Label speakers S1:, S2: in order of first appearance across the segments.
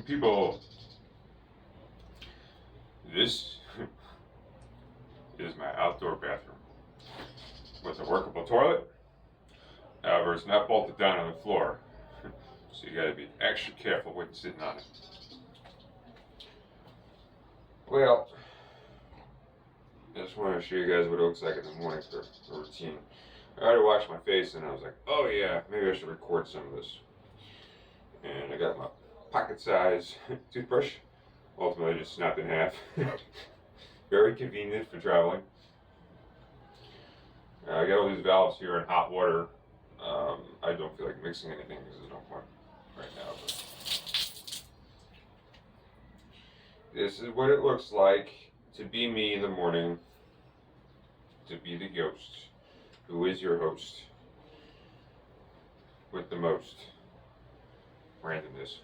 S1: People, this is my outdoor bathroom with a workable toilet. However, it's not bolted down on the floor, so you gotta be extra careful when you're sitting on it. Well, I just want to show you guys what it looks like in the morning for a routine. I already washed my face and I was like, oh yeah, maybe I should record some of this. And I got my pocket size toothbrush, ultimately just snapped in half. Very convenient for traveling. I got all these valves here in hot water. I don't feel like mixing anything because there's no point right now. But this is what it looks like to be me in the morning, to be the ghost who is your host with the most randomness.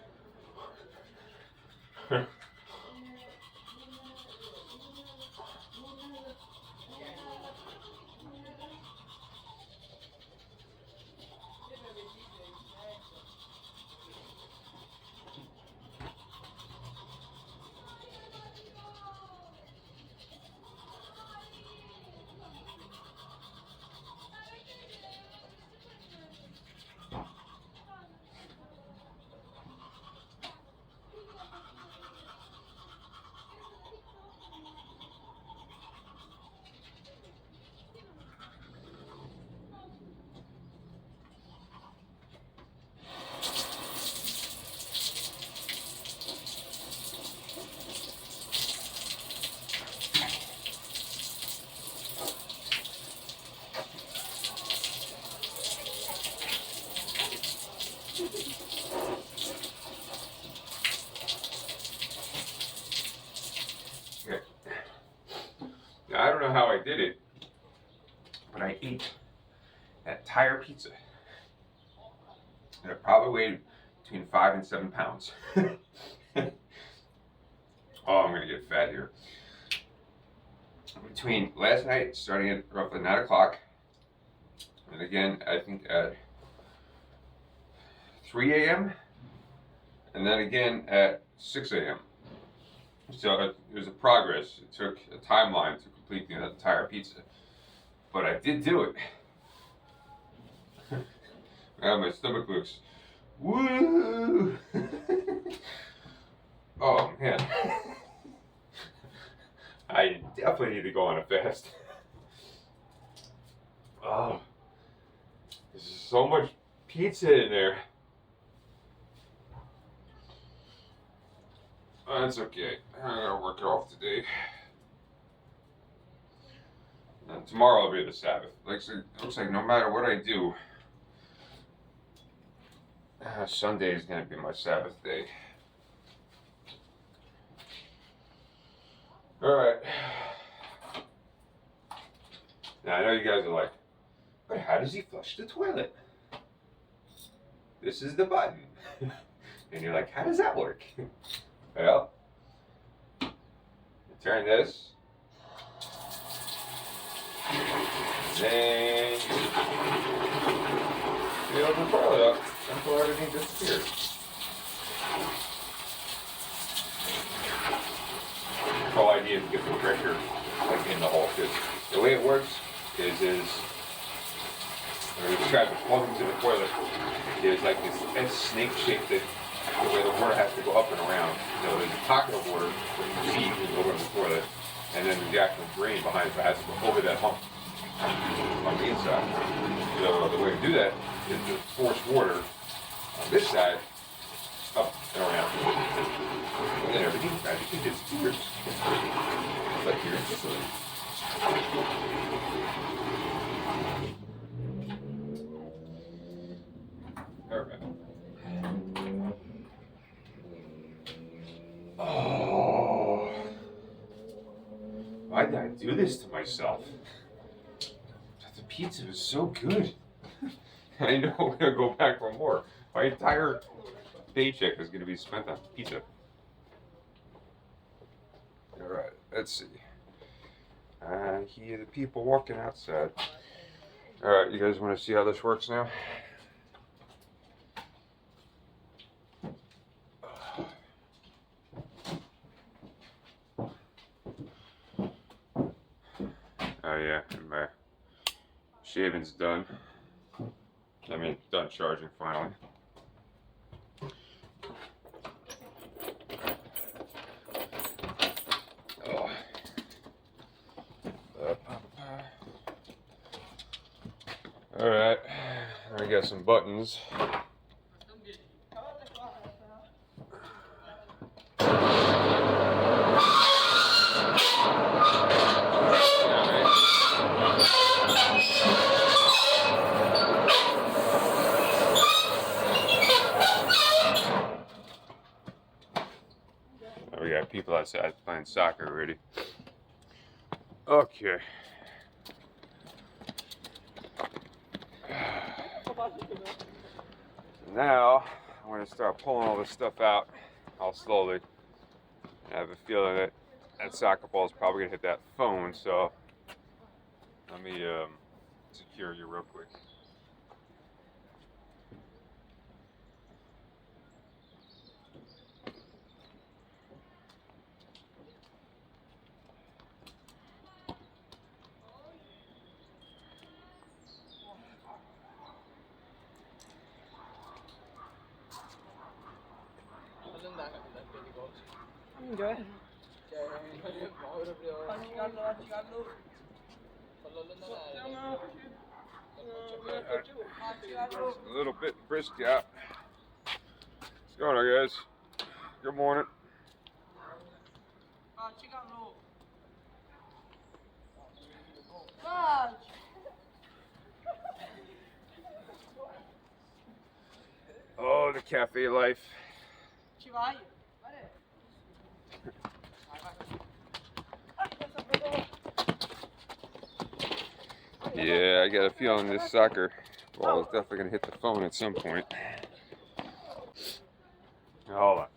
S1: Now, I don't know how I did it, but I ate that tire pizza. And it probably weighed between 5 and 7 pounds. Oh, I'm gonna get fat here. Between last night, starting at roughly 9 o'clock, and again, I think at 3 a.m., and then again at 6 a.m. So it was a progress. It took a timeline to complete the entire pizza, but I did do it. Now my stomach looks, woo! Oh man, I definitely need to go on a fast. Oh, there's so much pizza in there. That's okay. I'm gonna work it off today. And tomorrow will be the Sabbath. It looks like no matter what I do, Sunday is gonna be my Sabbath day. All right. Now I know you guys are like, but how does he flush the toilet? This is the button. And you're like, how does that work? Well, you turn this, then you open the toilet up until everything disappears. The whole idea is to get the pressure like in the hole. Because the way it works is when you describe it, plugging to the toilet, there's like this snake shape that the way the water has to go up and around. So there's a pocket of water that you see over the toilet, and then the actual drain behind it has to go over that hump on the inside. So the way to do that is to force water on this side up and around. And then everything magically disappears. Like here in Sicily. Alright. Oh, why did I do this to myself? The pizza was so good. I know I'm gonna go back for more. My entire paycheck is gonna be spent on pizza. All right, let's see. I hear the people walking outside. All right, you guys want to see how this works now? yeah, and my shaving's done. I mean, done charging finally. Oh. Alright, I got some buttons. We got people outside playing soccer already. Okay. Now, I'm going to start pulling all this stuff out, all slowly. I have a feeling that that soccer ball is probably going to hit that phone, so let me secure you real quick. A little bit brisk out. What's going on, guys? Good morning. Oh, the cafe life. Yeah, I got a feeling this soccer ball is definitely going to hit the phone at some point. Hold on.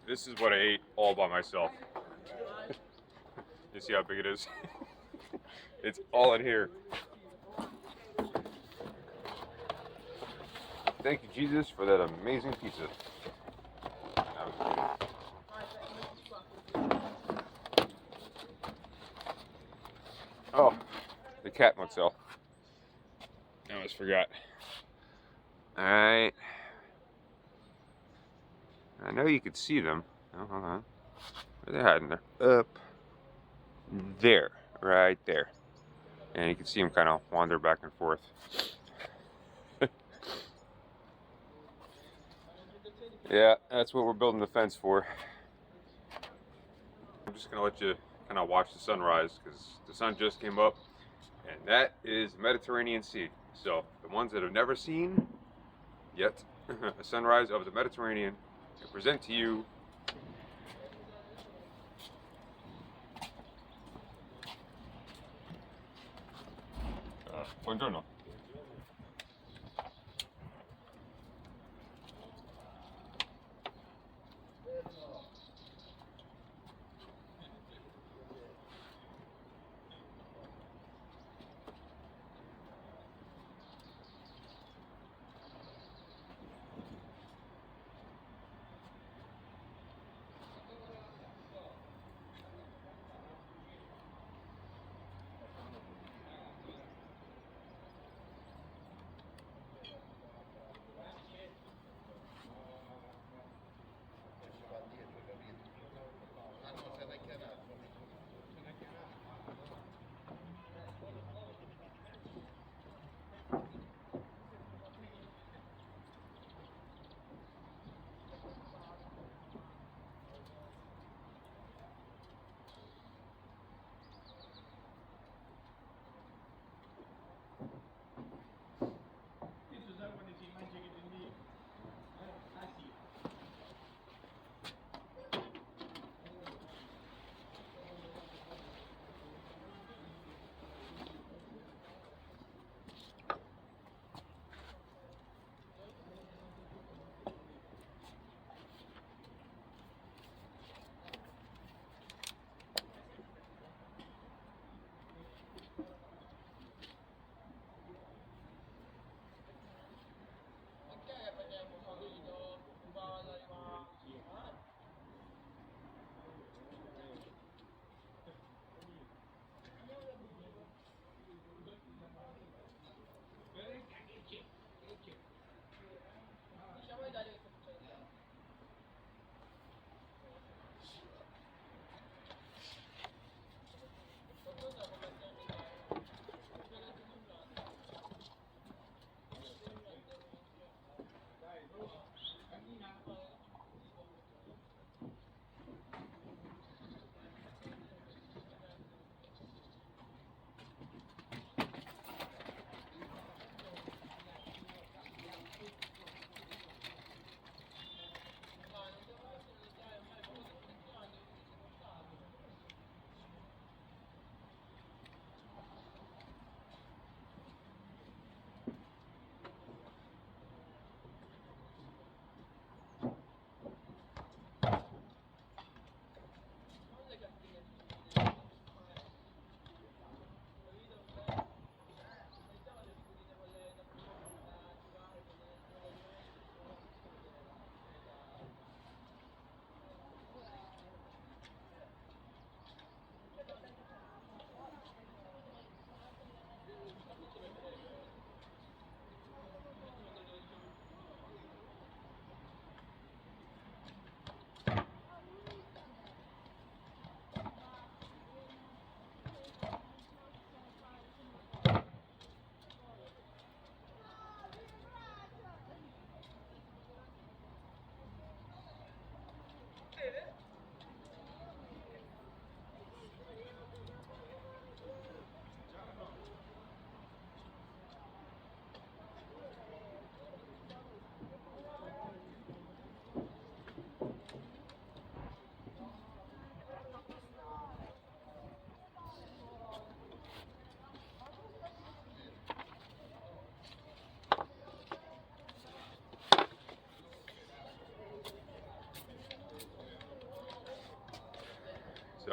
S1: This is what I ate all by myself. You see how big it is? It's all in here. Thank you, Jesus, for that amazing pizza. Oh, the cat motel. I almost forgot. Alright. I know you could see them. Oh, hold on. Where are they hiding there? Up there. Right there. And you can see them kind of wander back and forth. Yeah, that's what we're building the fence for. I'm just going to let you kind of watch the sunrise because the sun just came up. And that is the Mediterranean Sea. So the ones that have never seen yet a sunrise of the Mediterranean, I present to you buongiorno.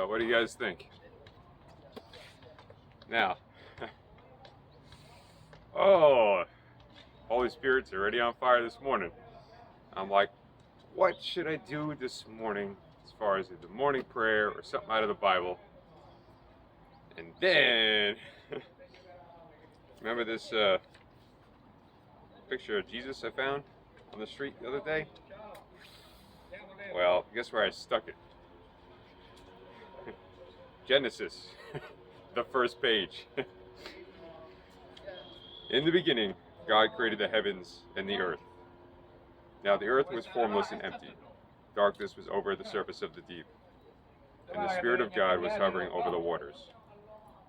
S1: So what do you guys think? Now, oh, Holy Spirit's already on fire this morning. I'm like, what should I do this morning as far as the morning prayer or something out of the Bible? And then, remember this picture of Jesus I found on the street the other day? Well, guess where I stuck it? Genesis, the first page. In the beginning, God created the heavens and the earth. Now the earth was formless and empty. Darkness was over the surface of the deep, and the Spirit of God was hovering over the waters.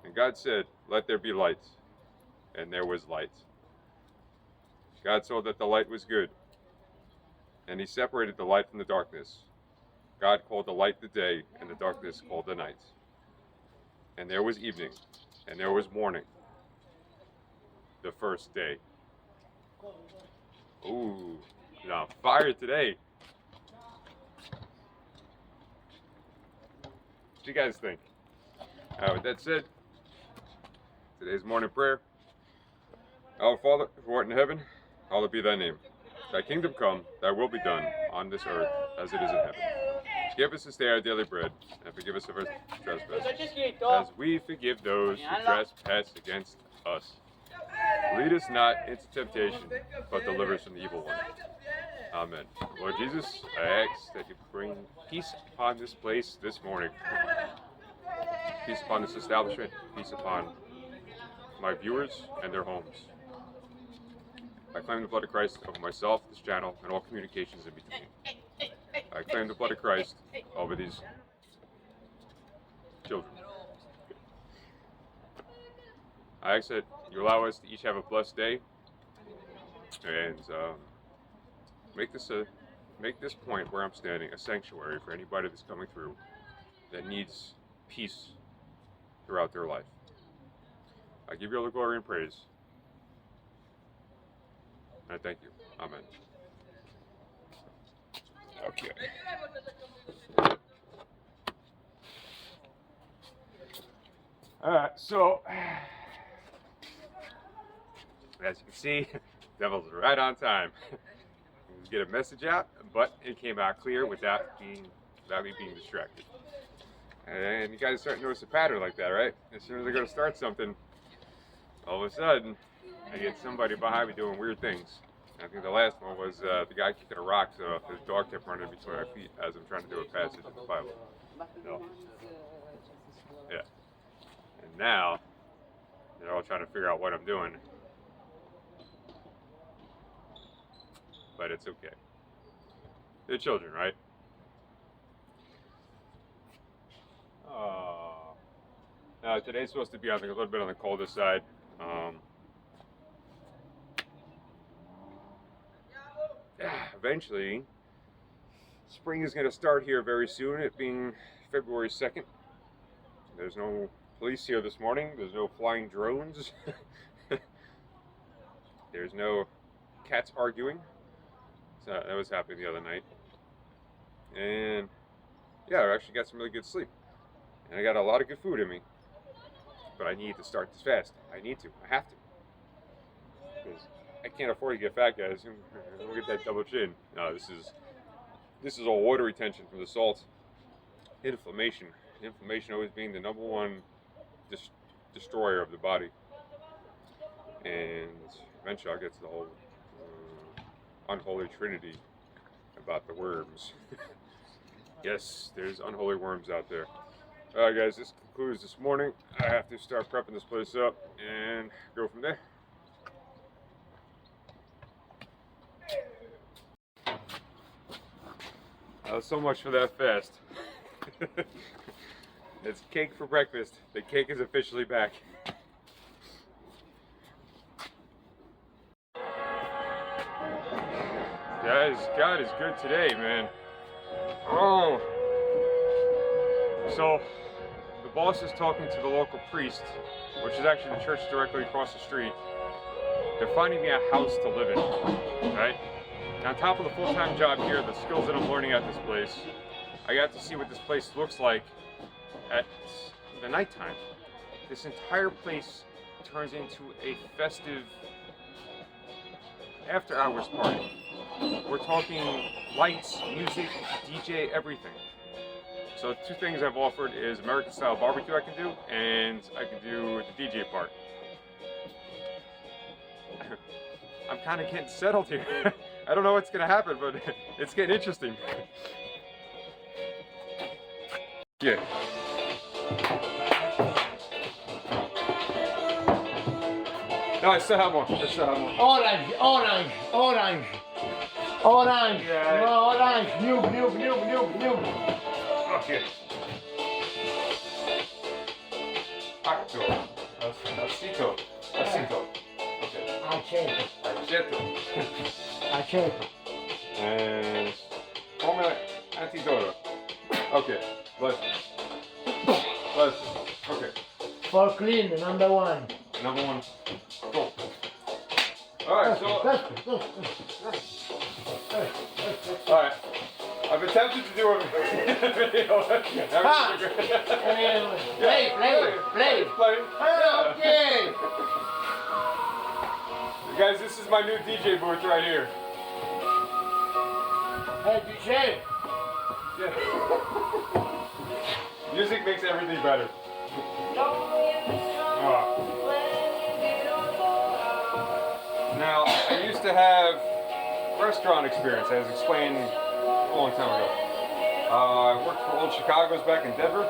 S1: And God said, "Let there be light." And there was light. God saw that the light was good, and he separated the light from the darkness. God called the light the day, and the darkness called the night. And there was evening, and there was morning, the first day. Ooh, now fire today. What do you guys think? With that said, today's morning prayer. Our Father, who art in heaven, hallowed be thy name. Thy kingdom come, thy will be done, on this earth as it is in heaven. Give us this day our daily bread, and forgive us of our trespasses, as we forgive those who trespass against us. Lead us not into temptation, but deliver us from the evil one. Amen. Lord Jesus, I ask that you bring peace upon this place this morning. Peace upon this establishment, peace upon my viewers and their homes. I claim the blood of Christ over myself, this channel, and all communications in between. I claim the blood of Christ over these children. I ask that you allow us to each have a blessed day, and make this point where I'm standing a sanctuary for anybody that's coming through that needs peace throughout their life. I give you all the glory and praise. And I thank you. Amen. Okay. Alright, so as you can see, Devil's right on time. Get a message out, but it came out clear without me being distracted. And you guys start to notice a pattern like that, right? As soon as I go to start something, all of a sudden, I get somebody behind me doing weird things. I think the last one was the guy kicking a rock, so his dog kept running between my feet as I'm trying to do a passage in the Bible. So, yeah. And now, they're all trying to figure out what I'm doing. But it's okay. They're children, right? Now today's supposed to be a little bit on the colder side. Eventually, spring is going to start here very soon, it being February 2nd. There's no police here this morning. There's no flying drones. There's no cats arguing. So that was happening the other night. And yeah, I actually got some really good sleep. And I got a lot of good food in me. But I need to start this fast. I need to. I have to. Because I can't afford to get fat, guys. Look at that double chin. No, this is all water retention from the salt. Inflammation. Inflammation always being the #1 destroyer of the body. And eventually I'll get to the whole unholy trinity about the worms. Yes, there's unholy worms out there. Alright guys, this concludes this morning. I have to start prepping this place up and go from there. So much for that fast. It's cake for breakfast. The cake is officially back. Guys, God is good today, man. Oh. So, the boss is talking to the local priest, which is actually the church directly across the street. They're finding me a house to live in, right? On top of the full-time job here, the skills that I'm learning at this place, I got to see what this place looks like
S2: at the nighttime, this entire place turns into a festive after-hours party. We're talking lights, music, DJ, everything. So 2 things I've offered is American-style barbecue I can do, and I can do the DJ part. I'm kind of getting settled here. I don't know what's gonna happen, but it's getting interesting. Yeah. No, I still have one. I still have one.
S3: Orange.
S2: Yeah.
S3: No, orange. New.
S2: Okay. Acto. Acito. Okay.
S3: Aceto.
S2: And formula antidoto. Okay. Bless you. Okay.
S3: For clean, number 1.
S2: Number 1. Cool. Alright, so. Alright. I've attempted to do a video.
S3: Play. Okay.
S2: Guys, this is my new DJ booth right here.
S3: Hey, DJ.
S2: Yeah. Music makes everything better. Now, I used to have restaurant experience, as explained a long time ago. I worked for Old Chicago's back in Denver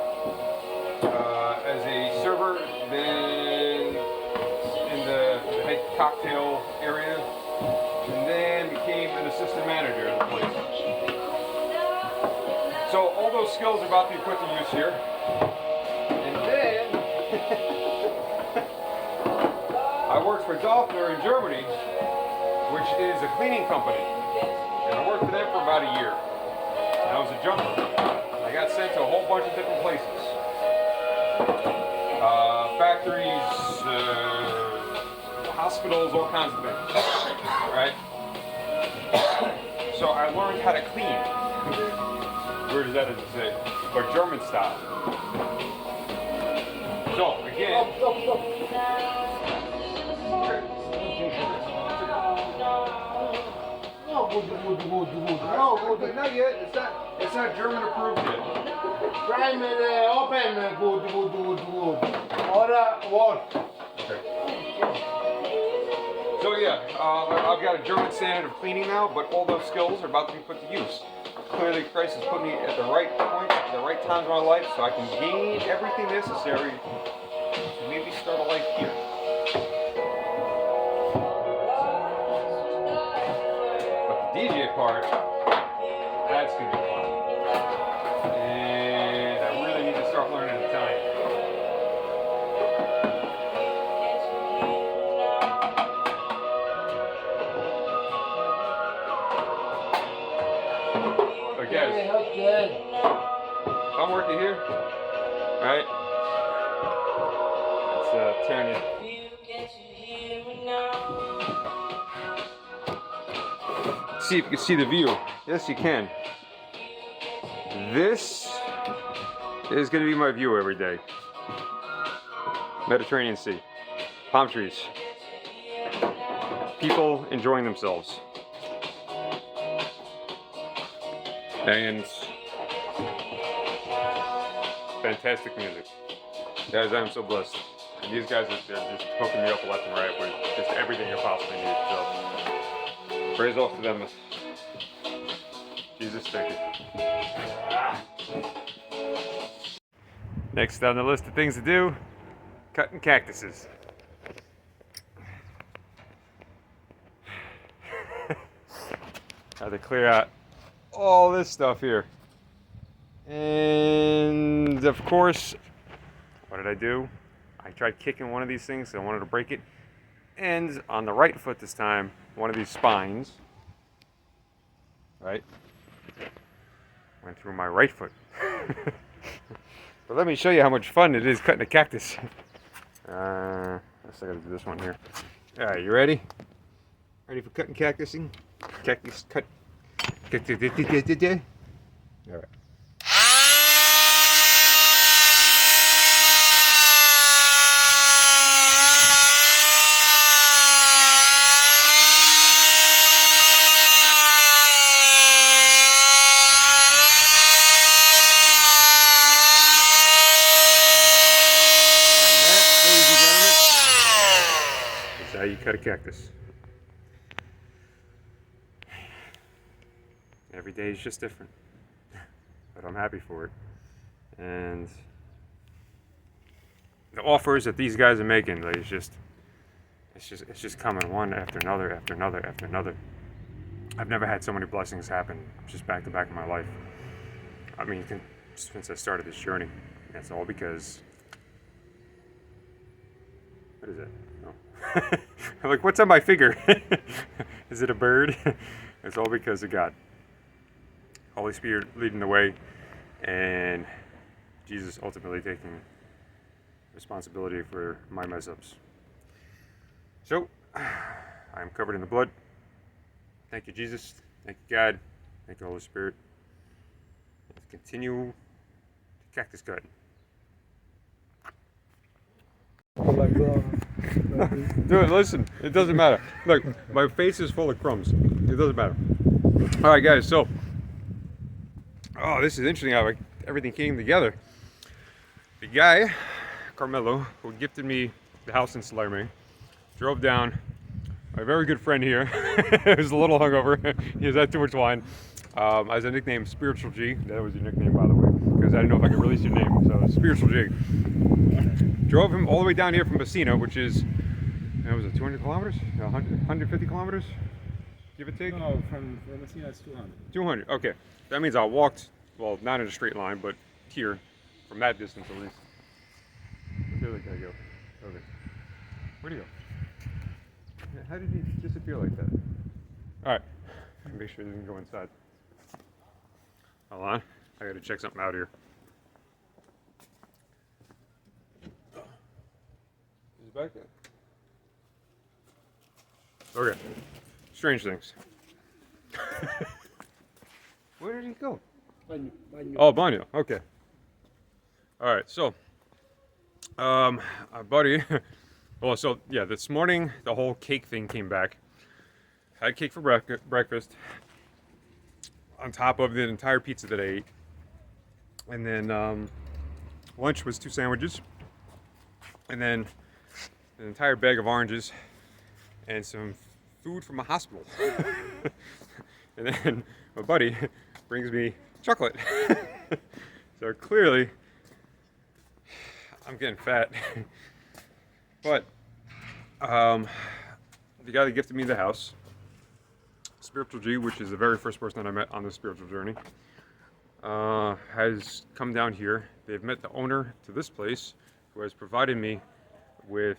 S2: as a server, then in the head cocktail area, and then became an assistant manager of the place. So all those skills are about to be put to use here. And then I worked for Dolphner in Germany, which is a cleaning company. And I worked for them for about a year. And I was a jumper. I got sent to a whole bunch of different places. Factories, hospitals, all kinds of things. Right? So I learned how to clean. Where does that say? But German style. So again.
S3: No, good.
S2: Not yet. It's not German approved yet.
S3: Prime open. Good. Ora what?
S2: Okay. So yeah, I've got a German standard of cleaning now, but all those skills are about to be put to use. Clearly, Christ has put me at the right point, at the right times in my life, so I can gain everything necessary to maybe start a life here. But the DJ part, that's gonna be fun. And I really need to start learning Italian. Guys, I'm working here, right? Let's turn it. See if you can see the view. Yes, you can. This is going to be my view every day. Mediterranean Sea, palm trees, people enjoying themselves. And fantastic music. Guys, I'm so blessed. And these guys are just hooking me up left and right with just everything you possibly need. So, praise off to them. Jesus, thank you. Next on the list of things to do, cutting cactuses. How to clear out all this stuff here. And of course, what did I do? I tried kicking one of these things, so I wanted to break it. And on the right foot this time, one of these spines, right, went through my right foot. But let me show you how much fun it is cutting a cactus. I still gotta do this one here. Alright, you ready? Ready for cutting cactusing? Cactus cut. Alright. how you cut a cactus. Every day is just different, but I'm happy for it. And the offers that these guys are making, like, it's just coming one after another, after another, after another. I've never had so many blessings happen just back to back in my life. I mean, since I started this journey. That's all because, what is that? Oh. I'm like, what's on my finger? Is it a bird? It's all because of God. Holy Spirit leading the way, and Jesus ultimately taking responsibility for my mess ups. So, I'm covered in the blood. Thank you, Jesus. Thank you, God. Thank you, Holy Spirit. Let's continue the cactus cut. Dude, listen, it doesn't matter. Look, my face is full of crumbs. It doesn't matter. All right, guys, so, oh, this is interesting how everything came together. The guy, Carmelo, who gifted me the house in Salerno, drove down. My very good friend here, who's a little hungover, he has had too much wine, as a nickname, Spiritual G. That was your nickname, by the way, because I didn't know if I could release your name, so Spiritual G. Drove him all the way down here from Messina, which is, was it 200 kilometers? 150 kilometers? Give or take?
S4: No, from Messina it's 200.
S2: 200, okay. That means I walked, well, not in a straight line, but here, from that distance at least. Where'd that guy go? Okay. Where'd he go? How did he disappear like that? Alright, make sure he doesn't go inside. Hold on, I gotta check something out here. He's back there. Okay, strange things. Where did he go? Oh, Banyo, okay. Alright, so, our buddy, well, so, yeah, this morning, the whole cake thing came back. Had cake for breakfast, on top of the entire pizza that I ate. And then, lunch was 2 sandwiches. And then, an entire bag of oranges. And some food from a hospital. And then, my buddy brings me chocolate. So clearly, I'm getting fat. But, the guy that gifted me the house, Spiritual G, which is the very first person that I met on this spiritual journey, has come down here. They've met the owner to this place, who has provided me with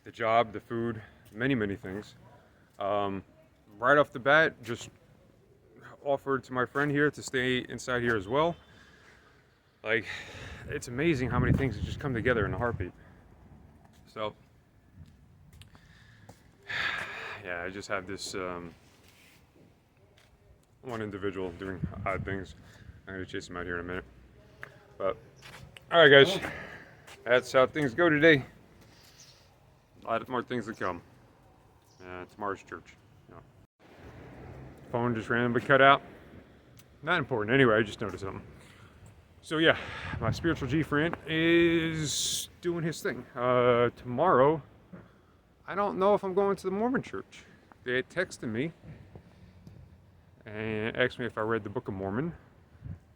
S2: the job, the food, many, many things. Right off the bat, just offered to my friend here to stay inside here as well. Like, it's amazing how many things have just come together in a heartbeat. So, yeah, I just have this one individual doing odd things. I'm going to chase him out here in a minute. But, alright guys, that's how things go today. A lot more things to come. Tomorrow's church. No. Phone just randomly cut out. Not important anyway, I just noticed something. So yeah, my Spiritual G friend is doing his thing. Tomorrow, I don't know if I'm going to the Mormon church. They had texted me and asked me if I read the Book of Mormon.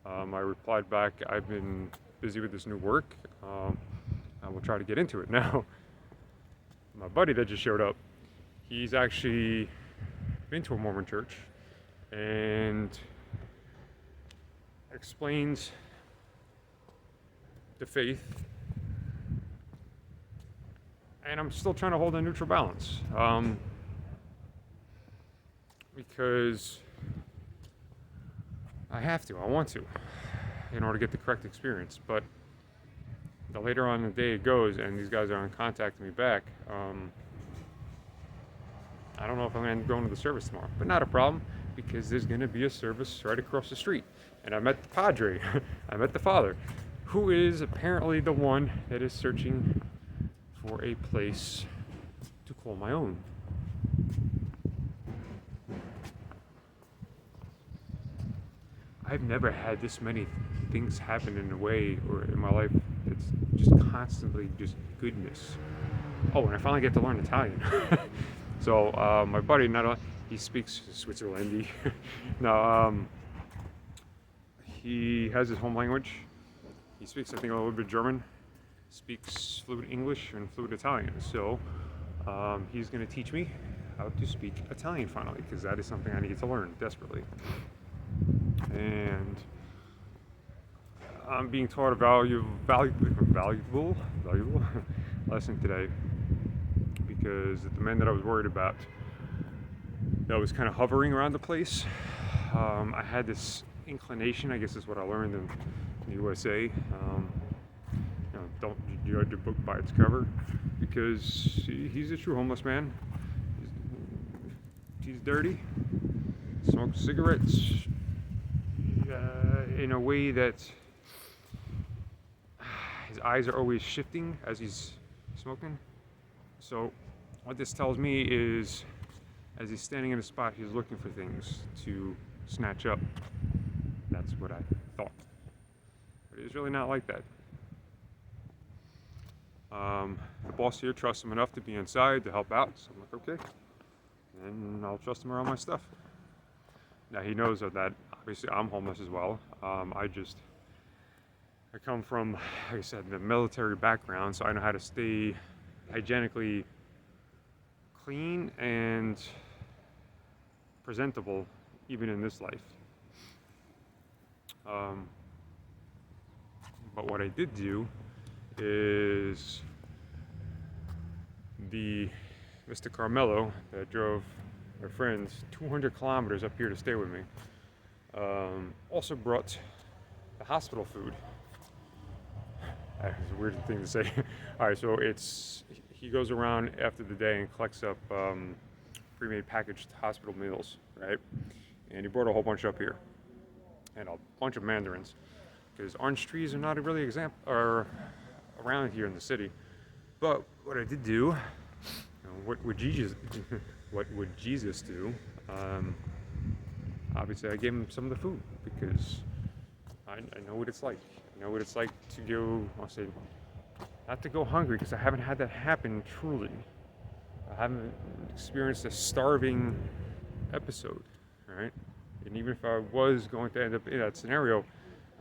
S2: I replied back, I've been busy with this new work. I will try to get into it now. My buddy that just showed up, he's actually been to a Mormon church and explains the faith, and I'm still trying to hold a neutral balance, because I have to, I want to, in order to get the correct experience. But the later on in the day it goes and these guys aren't contacting me back, I don't know if I'm going to go to the service tomorrow, but not a problem, because there's going to be a service right across the street. And I met the Padre, I met the Father, who is apparently the one that is searching for a place to call my own. I've never had this many things happen in a way or in my life that's just constantly just goodness. Oh, and I finally get to learn Italian. So my buddy, he speaks Switzerlandy. No, he has his home language. He speaks, I think, a little bit German. Speaks fluent English and fluent Italian. So he's going to teach me how to speak Italian finally, because that is something I need to learn desperately. And I'm being taught a valuable lesson today, because the man that I was worried about, that was kind of hovering around the place, I had this inclination, I guess is what I learned in the USA. Don't judge a book by its cover, because he's a true homeless man. He's dirty, smokes cigarettes in a way that his eyes are always shifting as he's smoking. So what this tells me is, as he's standing in a spot, he's looking for things to snatch up. That's what I thought. But it's really not like that. The boss here trusts him enough to be inside to help out, so I'm like, okay. And I'll trust him around my stuff. Now he knows that obviously I'm homeless as well. I come from, like I said, the military background, so I know how to stay hygienically clean and presentable even in this life. But what I did do is Mr. Carmelo that drove my friends 200 kilometers up here to stay with me, also brought the hospital food. It's a weird thing to say. All right, so he goes around after the day and collects up pre-made packaged hospital meals, right? And he brought a whole bunch up here, and a bunch of mandarins, because orange trees are not really around here in the city. But what I did do, what would Jesus do? Obviously, I gave him some of the food, because I know what it's like. I know what it's like to go, I'll say, not to go hungry, because I haven't had that happen truly. I haven't experienced a starving episode, right? And even if I was going to end up in that scenario,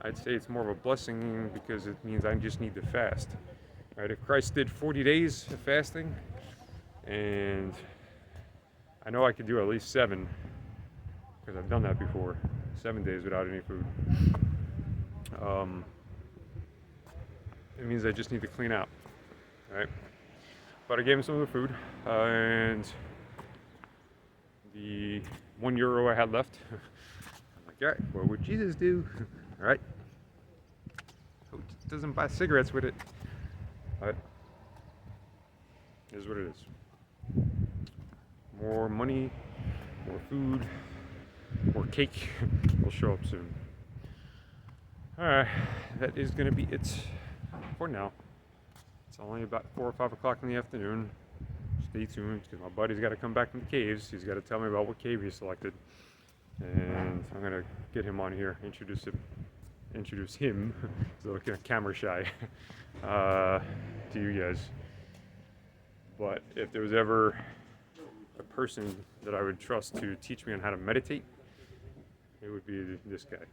S2: I'd say it's more of a blessing, because it means I just need to fast. Right? If Christ did 40 days of fasting, and I know I could do at least 7, because I've done that before, 7 days without any food. It means I just need to clean out, right? But I gave him some of the food, and the €1 I had left, I'm like, all right, what would Jesus do? All right, so he doesn't buy cigarettes with it, but it is what it is. More money, more food, more cake will show up soon. Alright, that is going to be it for now. It's only about 4 or 5 o'clock in the afternoon. Stay tuned, because my buddy's got to come back from the caves. He's got to tell me about what cave he selected. And I'm going to get him on here, introduce him, he's a little kind of camera shy, to you guys. But if there was ever a person that I would trust to teach me on how to meditate, it would be this guy.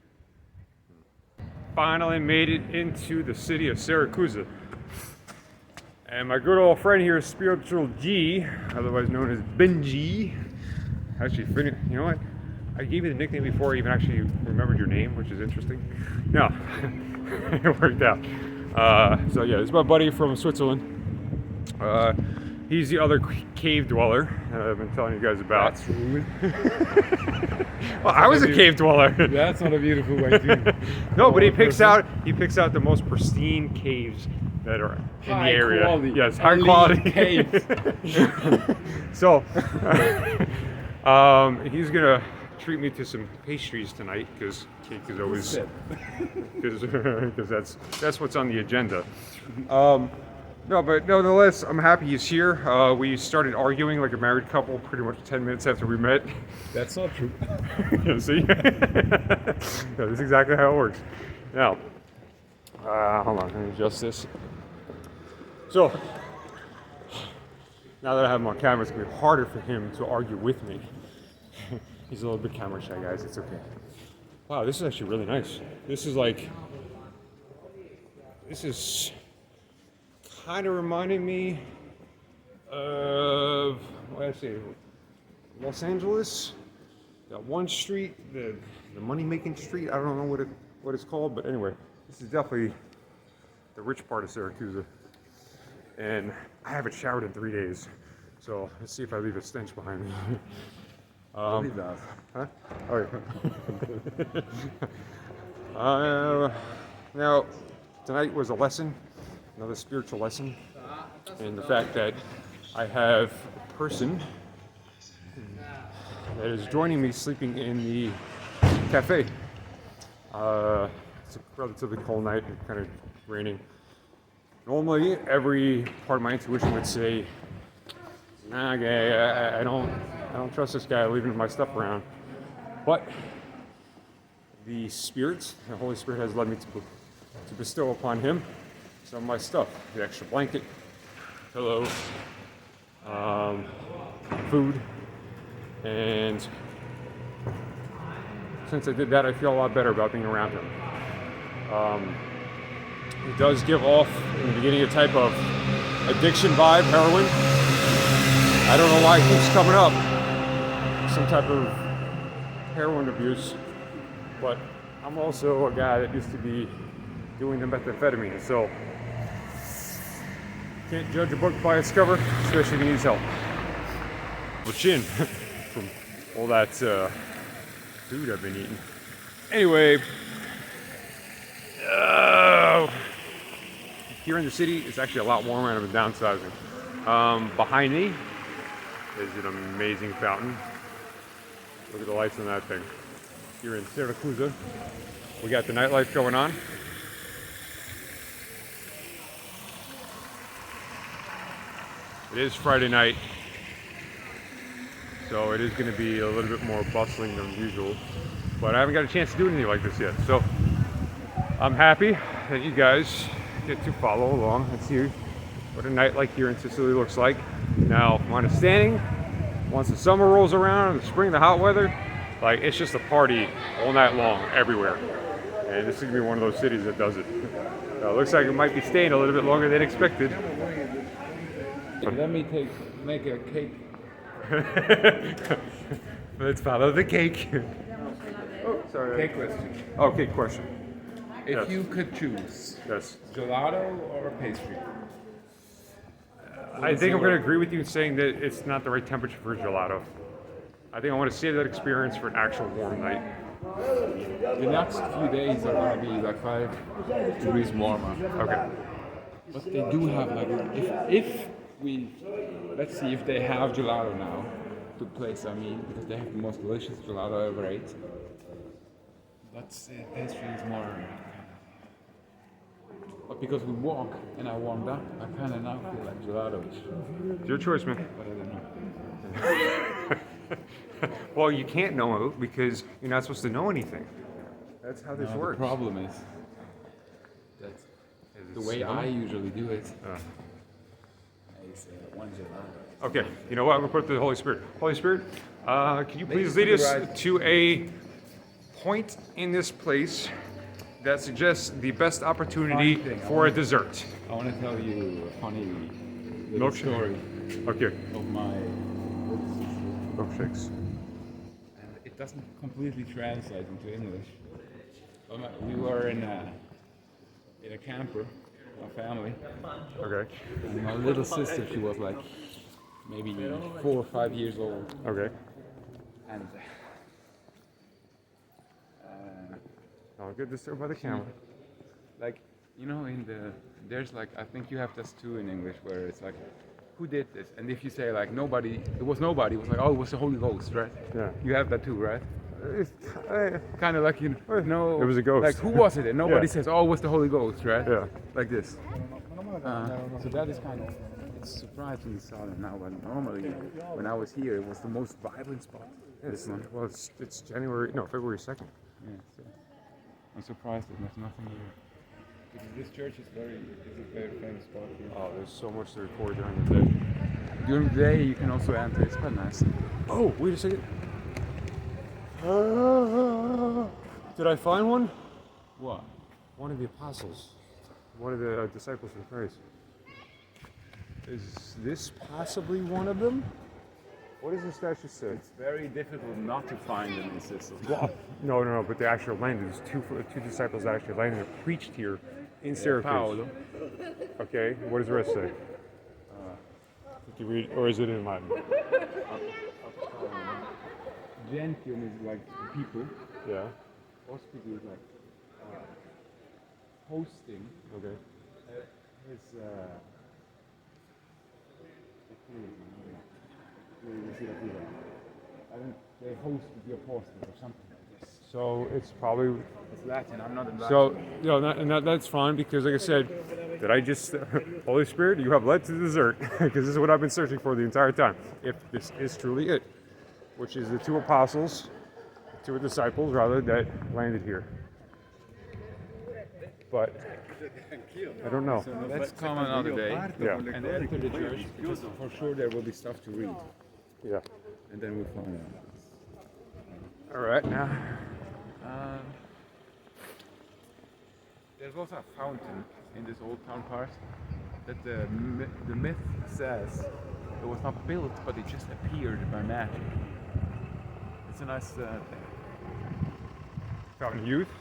S2: Finally made it into the city of Syracuse. And my good old friend here, Spiritual G, otherwise known as Benji, actually, you know what? I gave you the nickname before I even actually remembered your name, which is interesting. No, it worked out. So yeah, this is my buddy from Switzerland. He's the other cave dweller that I've been telling you guys about.
S4: That's rude.
S2: Well, I was a cave dweller.
S4: That's not a beautiful way to.
S2: No, but he picks out the most pristine caves that are in the area.
S4: Quality.
S2: Yes, high quality
S4: caves.
S2: So he's gonna treat me to some pastries tonight, because cake is always because that's what's on the agenda. No, but nevertheless, I'm happy he's here. We started arguing like a married couple pretty much 10 minutes after we met.
S4: That's not true.
S2: You see? This is exactly how it works. Now, hold on, let me adjust this. So, now that I have him on camera, it's gonna be harder for him to argue with me. He's a little bit camera shy, guys. It's okay. Wow, this is actually really nice. This is kind of reminding me of, what did I say, Los Angeles. That one street, the money-making street. I don't know what it's called, but anyway, this is definitely the rich part of Syracuse. And I haven't showered in 3 days, so let's see if I leave a stench behind me.
S4: He does.
S2: Huh? Oh, yeah. Now, tonight was a lesson, another spiritual lesson, in the fact that I have a person that is joining me sleeping in the cafe. It's a relatively cold night and kind of raining. Normally, every part of my intuition would say, "Nah, gay, I don't trust this guy leaving my stuff around." But the Spirit, the Holy Spirit, has led me to bestow upon him some of my stuff: the extra blanket, pillows, food, and since I did that, I feel a lot better about being around him. It does give off, in the beginning, a type of addiction vibe, heroin. I don't know why it keeps coming up. Some type of heroin abuse. But I'm also a guy that used to be doing the methamphetamine, so can't judge a book by its cover, especially if he needs help. Well, chin from all that food I've been eating. Anyway, here in the city, it's actually a lot warmer and I've been downsizing. Behind me is an amazing fountain. Look at the lights on that thing. Here in Syracuse, we got the nightlife going on. It is Friday night, so it is going to be a little bit more bustling than usual, but I haven't got a chance to do anything like this yet, so I'm happy that you guys get to follow along and see what a night like here in Sicily looks like. Now, my understanding, once the summer rolls around, the spring, the hot weather, like, it's just a party all night long everywhere, and this is going to be one of those cities that does it. It looks like it might be staying a little bit longer than expected.
S4: Let me make a cake.
S2: Let's follow the cake. Oh, sorry.
S4: Cake question.
S2: Oh, cake question.
S4: If
S2: Yes.
S4: you could choose
S2: Yes.
S4: gelato or pastry,
S2: I think I'm going to agree with you in saying that it's not the right temperature for gelato. I think I want to save that experience for an actual warm night.
S4: the next few days are gonna be like 5 degrees warmer.
S2: Okay.
S4: But they do have like, if we, let's see if they have gelato now. Good place, I mean, because they have the most delicious gelato I ever ate. But pastry is more. But because we walk and I warmed up, I kind of now feel like gelato.
S2: It's your choice, man.
S4: But I don't know.
S2: Well, you can't know because you're not supposed to know anything. That's how this
S4: No,
S2: works.
S4: the problem is that the way I usually do it, I say one gelato.
S2: Okay, you know what? I'm going to put it to the Holy Spirit. Holy Spirit, can you please lead us to a point in this place that suggests the best opportunity
S4: Funny thing,
S2: for a dessert?
S4: I want to tell you a funny little
S2: Milkshake.
S4: story
S2: Okay.
S4: of my little sister.
S2: Milkshakes.
S4: And it doesn't completely translate into English. But we were in a camper, my family,
S2: Okay.
S4: and my little sister, she was like maybe 4 or 5 years old,
S2: Okay.
S4: and
S2: I'll get disturbed by the camera.
S4: like, you know, there's like, I think you have this too in English, where it's like, who did this? And if you say like nobody, it was nobody, it was like, oh, it was the Holy Ghost, right?
S2: Yeah.
S4: You have that too, right? Kind of like, you know,
S2: It was a ghost.
S4: Like, who was it? And nobody
S2: Yeah.
S4: says, oh, it was the Holy Ghost, right?
S2: Yeah.
S4: Like this. So that is kind of, it's surprisingly silent now, but normally when I was here, it was the most vibrant spot. This month.
S2: Well, it's February 2nd.
S4: Yeah, so I'm surprised that there's nothing here. Because this church is a very famous spot here.
S2: Oh, there's so much to record during the day.
S4: During the day, you can also enter. It's quite nice.
S2: Oh, wait a second. Did I find one?
S4: What?
S2: One of the apostles. One of the disciples of Christ. Is this possibly one of them? What does the statue say?
S4: It's very difficult not to find them in Sicily.
S2: Well, no, but they actually landed. There's two disciples that actually landed and preached here in Syracuse.
S4: Paolo.
S2: Okay, what does the rest say? Did you read, or is it in Latin?
S4: Gentium is like the people.
S2: Yeah.
S4: Hospital is like hosting.
S2: Okay.
S4: His they hosted the apostles or something like this.
S2: So it's probably.
S4: It's Latin. I'm not in Latin.
S2: So that's fine because, like I said, did I just Holy Spirit? You have led to the desert because this is what I've been searching for the entire time. If this is truly it, which is the two apostles, two disciples rather, that landed here. But I don't know.
S4: So let's come another day
S2: Yeah.
S4: and enter the church because for sure there will be stuff to read.
S2: Yeah.
S4: And then we'll find out.
S2: All right. Now.
S4: There's also a fountain in this old town part that the myth says it was not built, but it just appeared by magic. It's a nice thing.
S2: Fountain of Youth.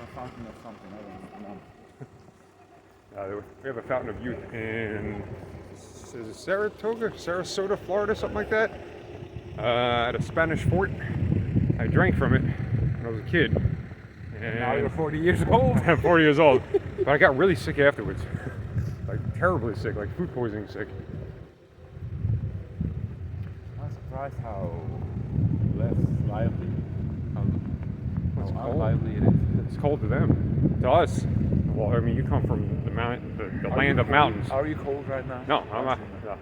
S4: A fountain of something, I don't know.
S2: We have a fountain of youth in is it Sarasota, Florida, something like that. At a Spanish fort. I drank from it when I was a kid. And
S4: Now you're 40 years old.
S2: I'm 40 years old. But I got really sick afterwards. Like terribly sick, like food poisoning sick.
S4: I'm surprised how less lively, how unlively it is.
S2: It's cold to them. To us. Well, I mean, you come from the land of mountains.
S4: Are you cold right now?
S2: No, I'm not. No.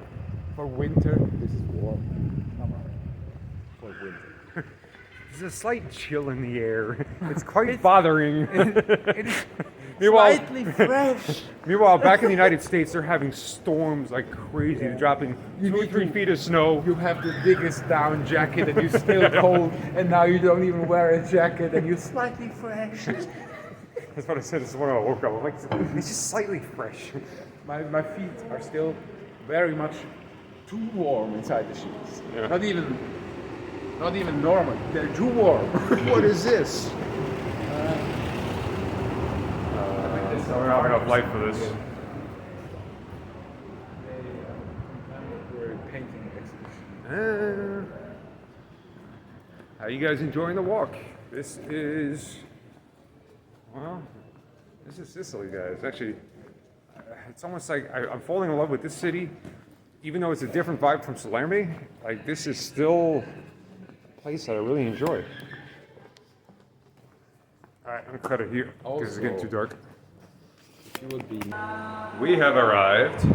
S4: For winter, this is warm. Come on. For winter.
S2: There's a slight chill in the air. It's quite bothering.
S4: It is
S2: Meanwhile,
S4: slightly fresh.
S2: Meanwhile, back in the United States, they're having storms like crazy, dropping 2 or 3 feet of snow.
S4: You have the biggest down jacket and you're still cold, and now you don't even wear a jacket and you're slightly fresh.
S2: That's what I said. This is when I woke up. I'm like, it's just slightly fresh.
S4: My feet are still very much too warm inside the shoes.
S2: Yeah.
S4: Not even normal. They're too warm.
S2: What is this? So we don't have enough light for this.
S4: Contemporary painting exhibition.
S2: How you guys enjoying the walk? This is Sicily, guys. Actually, it's almost like I'm falling in love with this city, even though it's a different vibe from Salerno. Like this is still a place that I really enjoy. All right, I'm gonna cut it here because it's getting too dark. We have arrived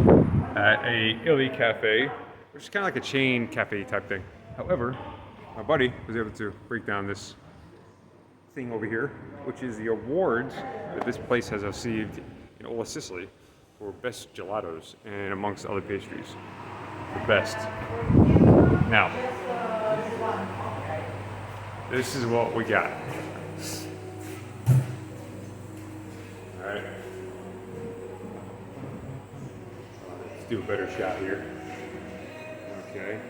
S2: at a Illy Cafe, which is kind of like a chain cafe type thing. However, my buddy was able to break down this thing over here, which is the awards that this place has received in all of Sicily for best gelatos and amongst other pastries. The best. Now, this is what we got. All right. Let's do a better shot here. Okay.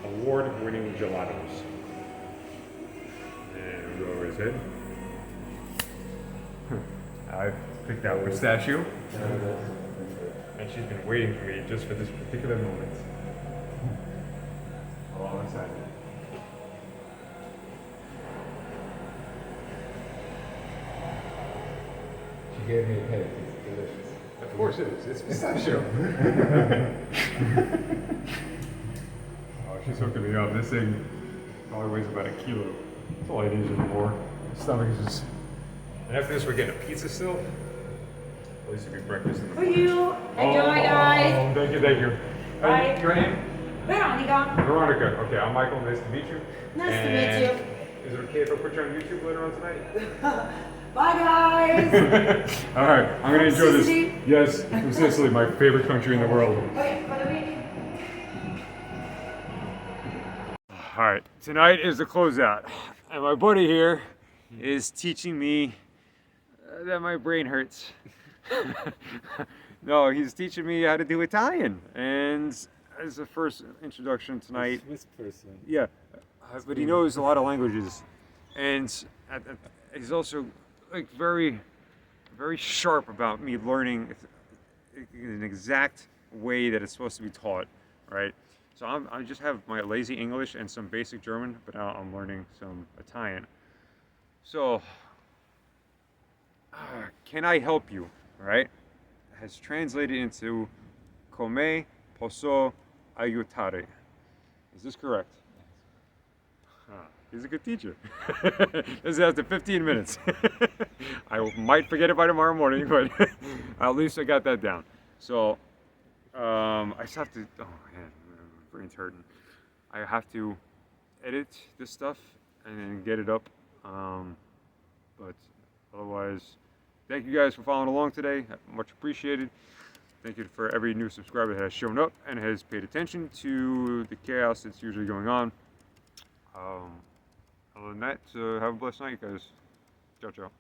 S2: Award-winning gelatos. And we go over his head. I picked out pistachio. And she's been waiting for me just for this particular moment. Oh, I'm excited.
S4: She gave me a head. It's delicious.
S2: Of course it is. It's pistachio. Oh, she's hooking me up. This thing probably weighs about 1 kilo. That's all I need anymore. My stomach is just. And after this, we're getting a pizza still. At least it'll be breakfast in the
S5: For you. Enjoy, guys.
S2: Thank you, thank you.
S5: Bye.
S2: Your name?
S5: Veronica.
S2: Veronica. Okay, I'm Michael. Nice to meet you.
S5: Nice to meet you.
S2: Is it okay if I put you on YouTube later on tonight?
S5: Bye, guys.
S2: All right, I'm gonna enjoy this.
S5: Sicily?
S2: Yes, from Sicily, my favorite country in the world.
S5: Okay, follow me.
S2: All right, tonight is the closeout, and my buddy here is teaching me that my brain hurts. No, he's teaching me how to do Italian, and as the first introduction tonight.
S4: Swiss person.
S2: Yeah, but he knows a lot of languages, and he's also like very, very sharp about me learning an exact way that it's supposed to be taught, right? So I just have my lazy English and some basic German, but now I'm learning some Italian. So, can I help you, right? Has translated into come posso aiutare. Is this correct? He's a good teacher. This is after 15 minutes. I might forget it by tomorrow morning, but at least I got that down. So, I just have to, oh man, my brain's hurting. I have to edit this stuff and then get it up. But otherwise, thank you guys for following along today. Much appreciated. Thank you for every new subscriber that has shown up and has paid attention to the chaos that's usually going on. Other than that, have a blessed night, guys. Ciao, ciao.